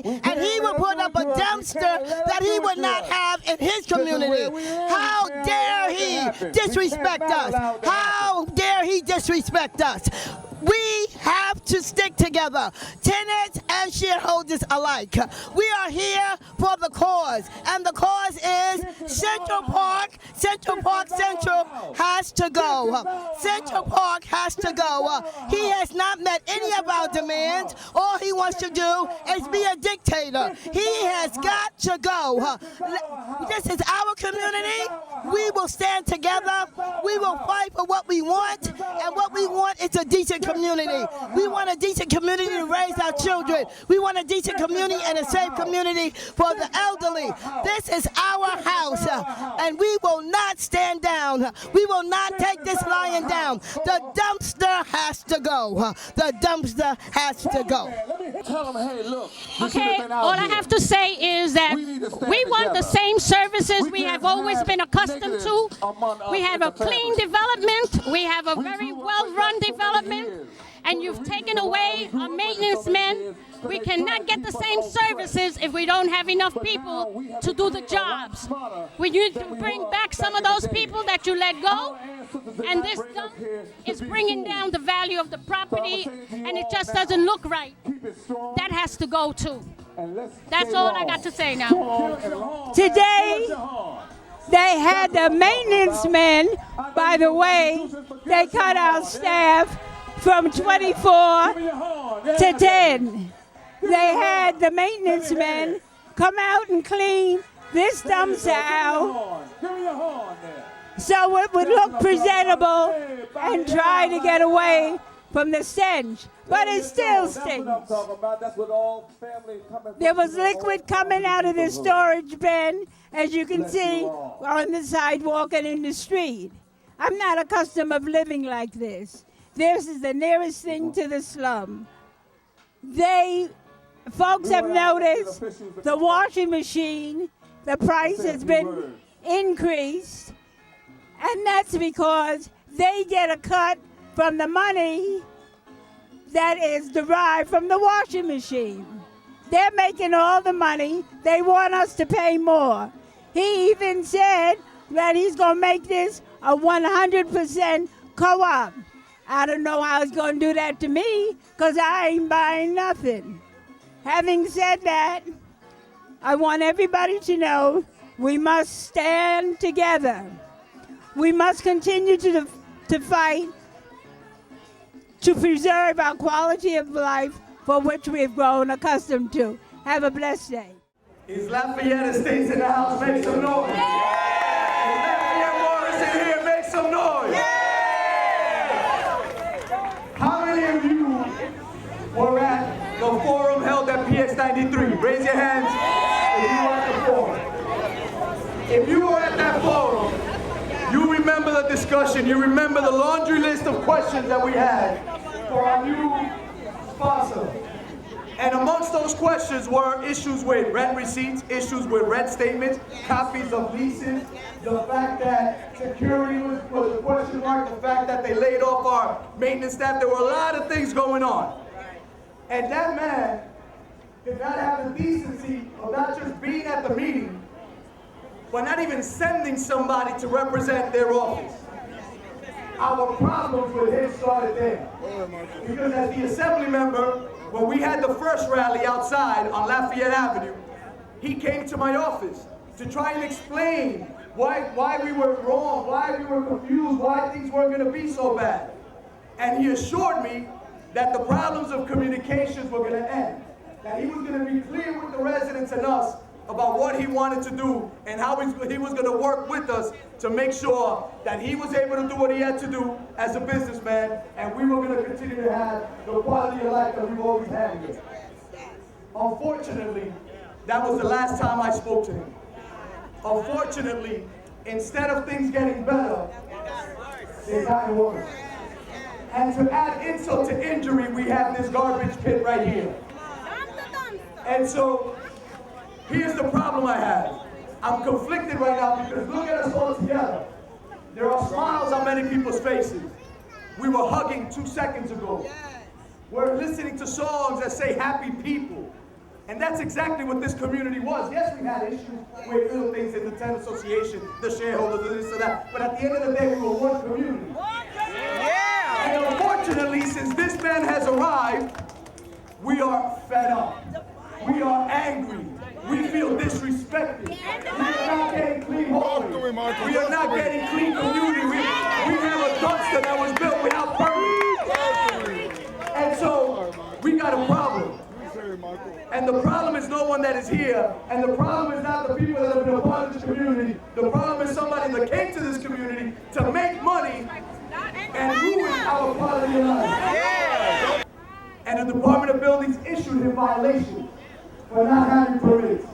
and he would put up a dumpster that he would not have in his community. How dare he disrespect us? How dare he disrespect us? We have to stick together, tenants and shareholders alike. We are here for the cause, and the cause is Central Park. Central Park Central has to go. Central Park has to go. He has not met any of our demands. All he wants to do is be a dictator. He has got to go. This is our community. We will stand together. We will fight for what we want, and what we want is a decent community. We want a decent community to raise our children. We want a decent community and a safe community for the elderly. This is our house, and we will not stand down. We will not take this lying down. The dumpster has to go. The dumpster has to go. Tell them, hey, look. Okay, all I have to say is that we want the same services we have always been accustomed to. We have a clean development. We have a very well-run development. And you've taken away our maintenance men. We cannot get the same services if we don't have enough people to do the jobs. We need to bring back some of those people that you let go. And this dump is bringing down the value of the property, and it just doesn't look right. That has to go too. That's all I got to say now. Today, they had the maintenance men. By the way, they cut our staff from 24 to 10. They had the maintenance men come out and clean this dumpster out so it would look presentable and try to get away from the stench. But it still stinks. There was liquid coming out of the storage bin, as you can see, on the sidewalk and in the street. I'm not accustomed of living like this. This is the nearest thing to the slum. Folks have noticed the washing machine, the price has been increased, and that's because they get a cut from the money that is derived from the washing machine. They're making all the money. They want us to pay more. He even said that he's going to make this a 100% co-op. I don't know how he's going to do that to me, because I ain't buying nothing. Having said that, I want everybody to know we must stand together. We must continue to fight to preserve our quality of life for which we've grown accustomed to. Have a blessed day. Is Lafayette Estates in the house? Make some noise. Yeah! Is Lafayette Morrison here? Make some noise. Yeah! How many of you were at the forum held at PX93? Raise your hands if you were at the forum. If you were at that forum, you remember the discussion, you remember the laundry list of questions that we had for our new sponsor. And amongst those questions were issues with rent receipts, issues with rent statements, copies of leases, the fact that security was a question mark, the fact that they laid off our maintenance staff. There were a lot of things going on. And that man did not have the decency of not just being at the meeting, but not even sending somebody to represent their office. Our problems with him started there. Because as the assembly member, when we had the first rally outside on Lafayette Avenue, he came to my office to try and explain why we were wrong, why we were confused, why things weren't going to be so bad. And he assured me that the problems of communications were going to end, that he was going to be clear with the residents and us about what he wanted to do and how he was going to work with us to make sure that he was able to do what he had to do as a businessman, and we were going to continue to have the quality of life that we've always had here. Unfortunately, that was the last time I spoke to him. Unfortunately, instead of things getting better, they gotten worse. And to add insult to injury, we have this garbage pit right here. And so, here's the problem I have. I'm conflicted right now because look at us all together. There are smiles on many people's faces. We were hugging 2 seconds ago. We're listening to songs that say happy people. And that's exactly what this community was. Yes, we had issues with little things in the tenant association, the shareholders, this and that. But at the end of the day, we were one community. Yeah. And unfortunately, since this man has arrived, we are fed up. We are angry. We feel disrespected. We are not getting clean hallways. We are not getting clean community. We have a dumpster that was built without permit. And so we got a problem. And the problem is no one that is here. And the problem is not the people that have been a part of this community. The problem is somebody that came to this community to make money and ruin our quality of life. And the Department of Buildings issued him violations for not having permits.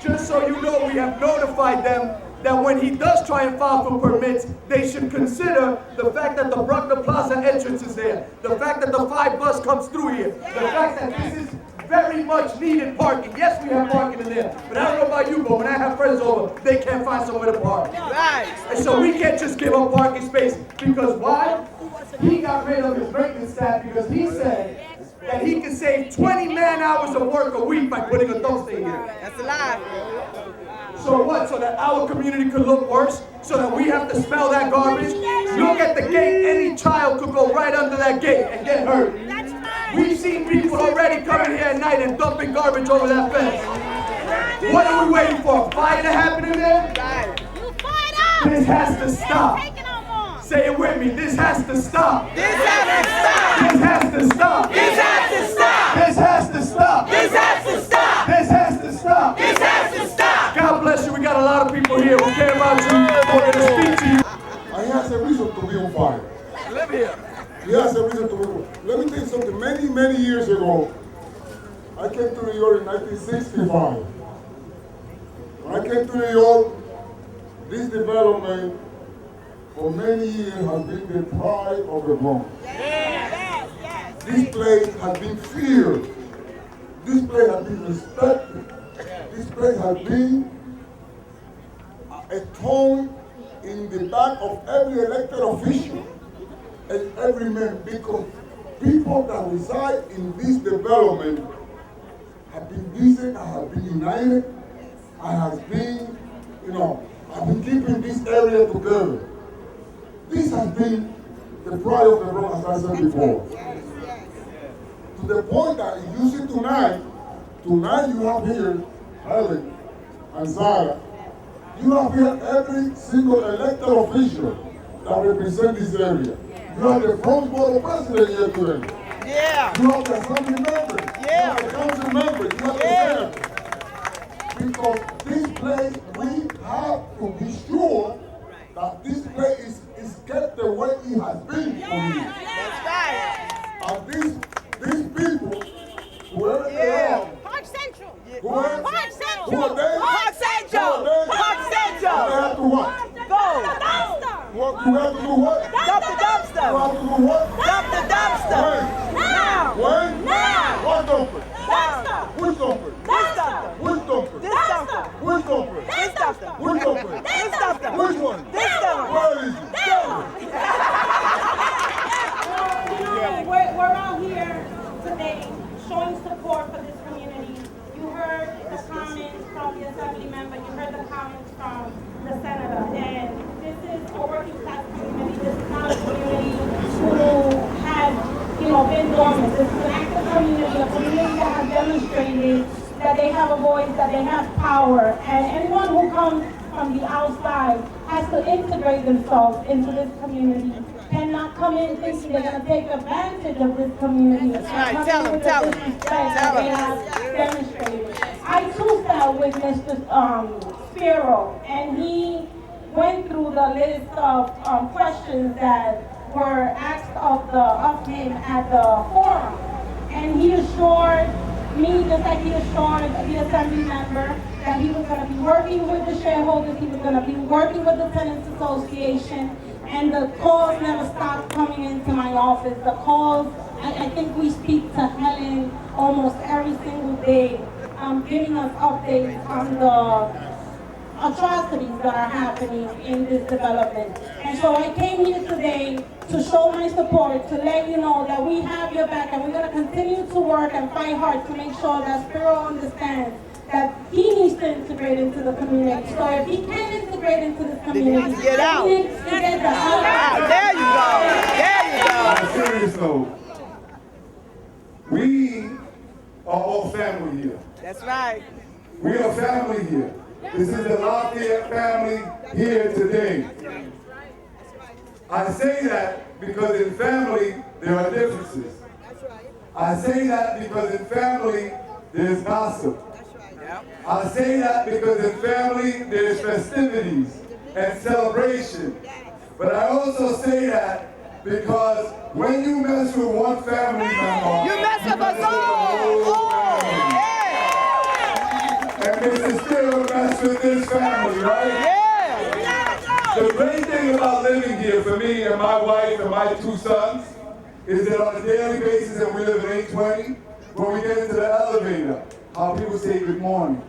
Just so you know, we have notified them that when he does try and file for permits, they should consider the fact that the Bruckner Plaza entrance is there, the fact that the 5 bus comes through here, the fact that this is very much needed parking. Yes, we have parking in there, but I don't know about you, but when I have friends over, they can't find somewhere to park. And so we can't just give up parking space, because why? He got rid of his maintenance staff because he said that he could save 20 man-hours of work a week by putting a dumpster here. That's a lie. So what? So that our community could look worse? So that we have to smell that garbage? Look at the gate. Any child could go right under that gate and get hurt. We've seen people already coming here at night and dumping garbage over that fence. What are we waiting for? A fire to happen in there? This has to stop. Say it with me. This has to stop. This has to stop. This has to stop. This has to stop. This has to stop. This has to stop. This has to stop. This has to stop. God bless you. We got a lot of people here who care about you. We're going to speak to you. And he has a reason to be on fire. Live here. He has a reason to be on fire. Let me tell you something. Many years ago, I came to New York in 1965. When I came to New York, this development for many years has been the pride of the Bronx. This place has been feared. This place has been respected. This place has been a tone in the back of every elected official and every man, because people that reside in this development have been decent, have been united, and has been, have been keeping this area together. This has been the pride of the Bronx, as I said before. To the point that you see tonight you have here Helen and Zara. You have here every single elected official that represents this area. You have the Bronx Board of President here today. Yeah. You have the assembly members. Yeah. You have the council members. You have the senators. Because this place, we have to be sure that this place is kept the way it has been for years. That's right. And these people, whoever they are, Park Central. whoever, Park Central. who are they? Park Central. Who are they? Park They Central. have to what? Go. You have to do what? Dump the You dumpster. have to do what? Dump the dumpster. Now. When? Now. What dumper? Now. Which dumper? This dumpster. Which dumper? This dumpster. Which dumper? This dumpster. Which dumper? This dumpster. Which one? This dumpster. Where is it? We're out here today showing support for this community. You heard the comments from the assembly member, you heard the comments from the senator, and this is a working class community. This is not a community who has, been dormant. This is an active community, a community that has demonstrated that they have a voice, that they have power, and anyone who comes from the outside has to integrate themselves into this community and not come in thinking they're going to take advantage of this community. That's right. Tell them. They have demonstrated. I too sat with Mr. Spiro, and he went through the list of questions that were asked of him at the forum, and he assured me, just like he assured the assembly member, that he was going to be working with the shareholders, he was going to be working with the tenants association, and the calls never stopped coming into my office. The calls, I think we speak to Helen almost every single day, giving us updates atrocities that are happening in this development. And so I came here today to show my support, to let you know that we have your back, and we're going to continue to work and fight hard to make sure that Spiro understands that he needs to integrate into the community. So if he can integrate into this community, get out. he needs to get the hell out. There you go. There you go. On a serious note, we are all family here. That's right. We are family here. This is the Lafayette family here today. I say that because in family there are differences. I say that because in family there's gossip. I say that because in family there's festivities and celebration. But I also say that because when you mess with one family member, You mess with us all. and Mr. Spiro mess with this family, right? Yeah. The great thing about living here for me and my wife and my 2 sons is that on a daily basis, and we live in 820, when we get into the elevator, how people say good morning.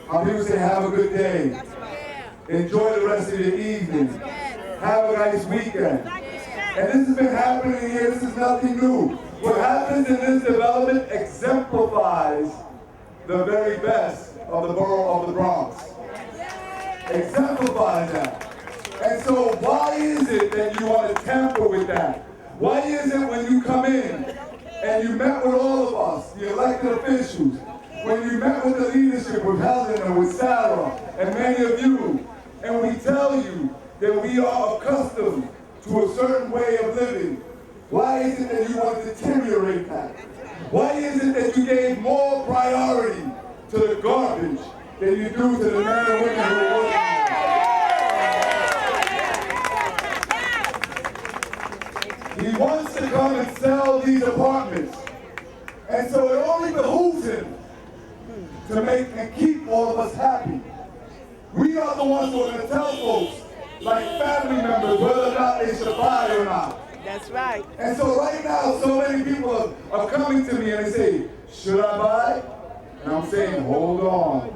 How people say have a good day. Enjoy the rest of your evening. Have a nice weekend. And this has been happening here. This is nothing new. What happens in this development exemplifies the very best of the borough of the Bronx. Exemplifies that. And so why is it that you want to tamper with that? Why is it when you come in and you met with all of us, the elected officials, when you met with the leadership, with Helen and with Sarah and many of you, and we tell you that we are accustomed to a certain way of living, why is it that you want to deteriorate that? Why is it that you gave more priority to the garbage than you do to the men and women who are working? He wants to come and sell these apartments. And so it only behooves him to make and keep all of us happy. We are the ones who are going to tell folks, like family members, whether or not they should buy or not. That's right. And so right now, so many people are coming to me and they say, should I buy? And I'm saying, hold on.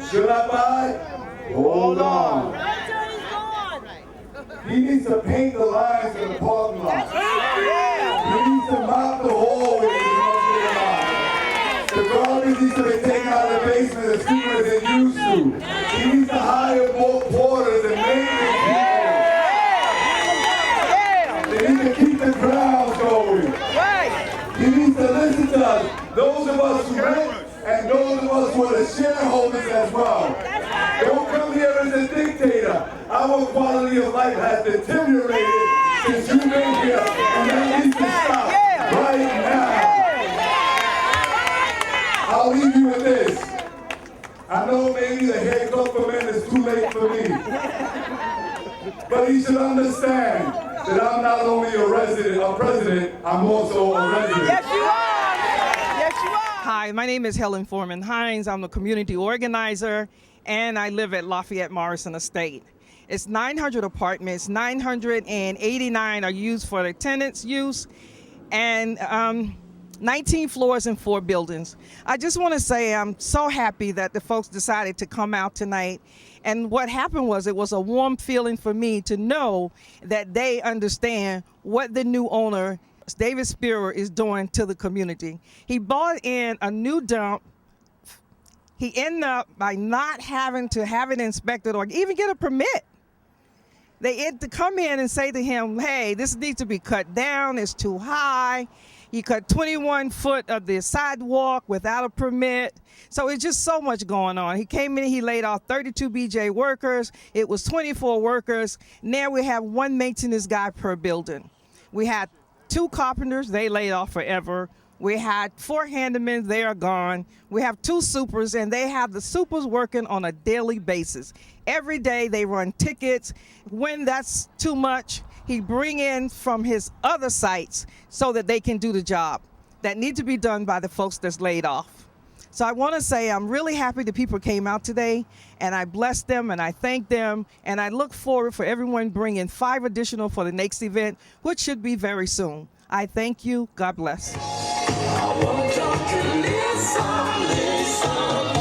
Should I buy? Hold on. He needs to paint the lines in the parking lot. He needs to mop the hallways. The garbage needs to be taken out of the basement as soon as they used to. He needs to hire more porters and maintenance people. They need to keep the grounds going. He needs to listen to us, those of us who rent and those of us who are the shareholders as well. Don't come here as a dictator. Our quality of life has deteriorated since you've been here, and that needs to stop right now. I'll leave you with this. I know maybe the haircut for men is too late for me. But he should understand that I'm not only a president, I'm also a resident. Yes, you are. Yes, you are. Hi, my name is Helen Foreman Hines. I'm the community organizer, and I live at Lafayette Morrison Estate. It's 900 apartments, 989 are used for the tenants' use, and 19 floors in 4 buildings. I just want to say I'm so happy that the folks decided to come out tonight. And what happened was it was a warm feeling for me to know that they understand what the new owner, David Spiro, is doing to the community. He bought in a new dump. He ended up by not having to have it inspected or even get a permit. They had to come in and say to him, hey, this needs to be cut down, it's too high. He cut 21 foot of the sidewalk without a permit. So it's just so much going on. He came in, he laid off 32 BJ workers. It was 24 workers. Now we have 1 maintenance guy per building. We had 2 carpenters, they laid off forever. We had 4 handymen, they are gone. We have 2 supers, and they have the supers working on a daily basis. Every day they run tickets. When that's too much, he bring in from his other sites so that they can do the job that need to be done by the folks that's laid off. So I want to say I'm really happy that people came out today, and I bless them and I thank them, and I look forward for everyone bringing 5 additional for the next event, which should be very soon. I thank you. God bless. I want y'all to listen, listen.